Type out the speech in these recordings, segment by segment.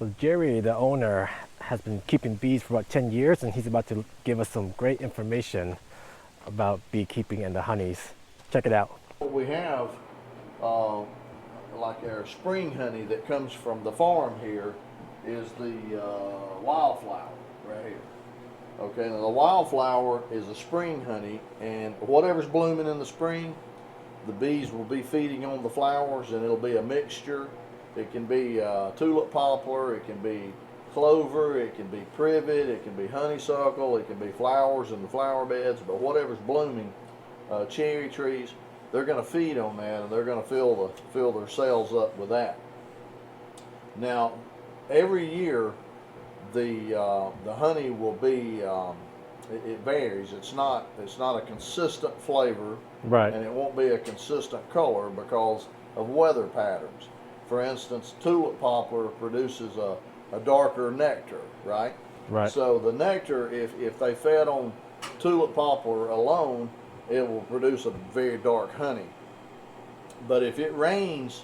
So Jerry, the owner, has been keeping bees for about 10 years, and he's about to give us some great information about beekeeping and the honeys. Check it out. What we have, uh, like our spring honey that comes from the farm here, is the wildflower right here. Okay, now the wildflower is a spring honey, and whatever's blooming in the spring, the bees will be feeding on the flowers, and it'll be a mixture. It can be tulip poplar, it can be clover, it can be privet, it can be honeysuckle, it can be flowers in the flower beds, but whatever's blooming, cherry trees, they're going to feed on that, and they're going to fill their cells up with that. Now, every year, the honey will be it varies. It's not a consistent flavor, Right. and it won't be a consistent color because of weather patterns. For instance, tulip poplar produces a darker nectar, right? Right. So the nectar, if they fed on tulip poplar alone, it will produce a very dark honey. But if it rains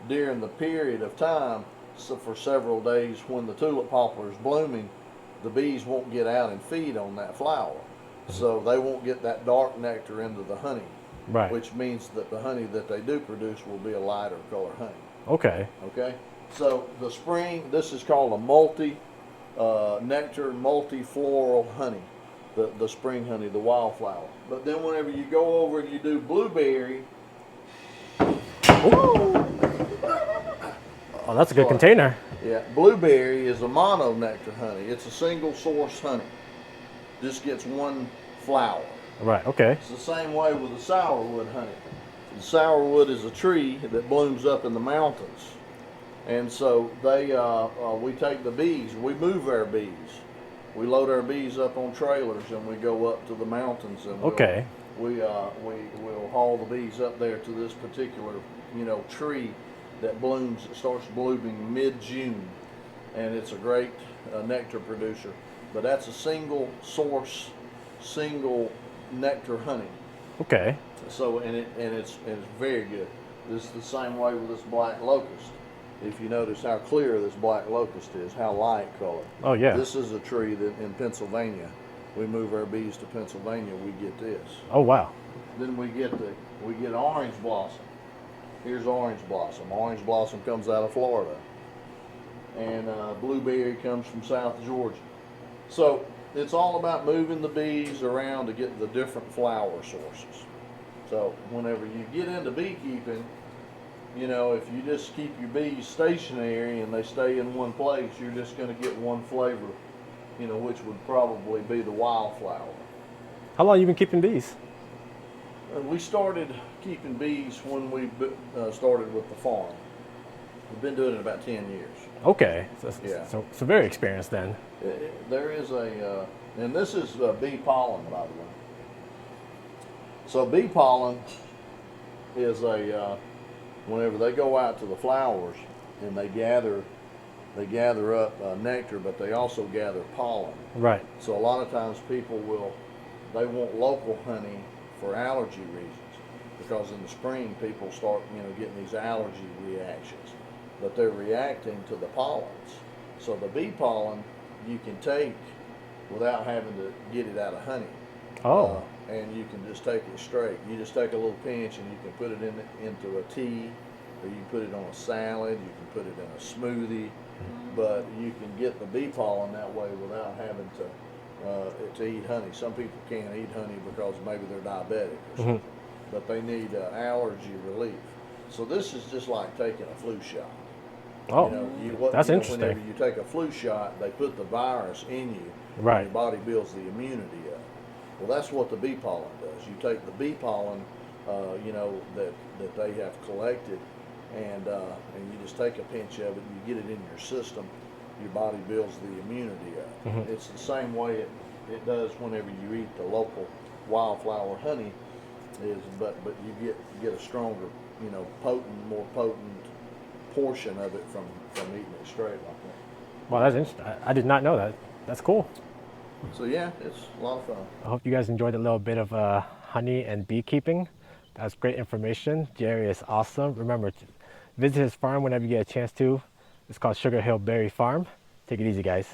during the period of time, so for several days when the tulip poplar is blooming, the bees won't get out and feed on that flower. So they won't get that dark nectar into the honey, Right. which means that the honey that they do produce will be a lighter color honey. Okay. Okay, so the spring, this is called a multi-nectar, multi-floral honey, the spring honey, the wildflower. But then whenever you go over and you do blueberry, Ooh. Oh, that's a good container. yeah, blueberry is a mono-nectar honey. It's a single source honey. Just gets one flower. Right. Okay. It's the same way with the sourwood honey. The sourwood is a tree that blooms up in the mountains, and so we take the bees, we move our bees, we load our bees up on trailers, and we go up to the mountains, and Okay. we'll haul the bees up there to this particular tree that blooms. It starts blooming mid-June, and it's a great nectar producer. But that's a single source, single nectar honey. Okay. So it's very good. This is the same way with this black locust. If you notice how clear this black locust is, how light color. Oh yeah. This is a tree that in Pennsylvania, we move our bees to Pennsylvania, we get this. Oh wow. Then we get orange blossom. Here's orange blossom. Orange blossom comes out of Florida, and blueberry comes from South Georgia. So it's all about moving the bees around to get the different flower sources. So whenever you get into beekeeping, if you just keep your bees stationary and they stay in one place, you're just going to get one flavor, which would probably be the wildflower. How long have you been keeping bees? We started keeping bees when we started with the farm. We've been doing it about 10 years. Okay. Yeah. So very experienced then. There is and this is bee pollen, by the way. So bee pollen is whenever they go out to the flowers and they gather up nectar, but they also gather pollen. Right. So a lot of times people they want local honey for allergy reasons, because in the spring people start getting these allergy reactions, but they're reacting to the pollens. So the bee pollen you can take without having to get it out of honey. Oh. And you can just take it straight. You just take a little pinch and you can put it into a tea, or you can put it on a salad, you can put it in a smoothie, but you can get the bee pollen that way without having to eat honey. Some people can't eat honey because maybe they're diabetic or something, but they need allergy relief. So this is just like taking a flu shot. Oh. That's interesting. Whenever you take a flu shot, they put the virus in you. Right. And your body builds the immunity up. Well, that's what the bee pollen does. You take the bee pollen, that they have collected, and you just take a pinch of it, and you get it in your system. Your body builds the immunity up. It's the same way it does whenever you eat the local wildflower honey. But you get a stronger, more potent portion of it from eating it straight like that. Wow, that's interesting. I did not know that. That's cool. So yeah, it's a lot of fun. I hope you guys enjoyed a little bit of honey and beekeeping. That's great information. Jerry is awesome. Remember, visit his farm whenever you get a chance to. It's called Sugar Hill Berry Farm. Take it easy, guys.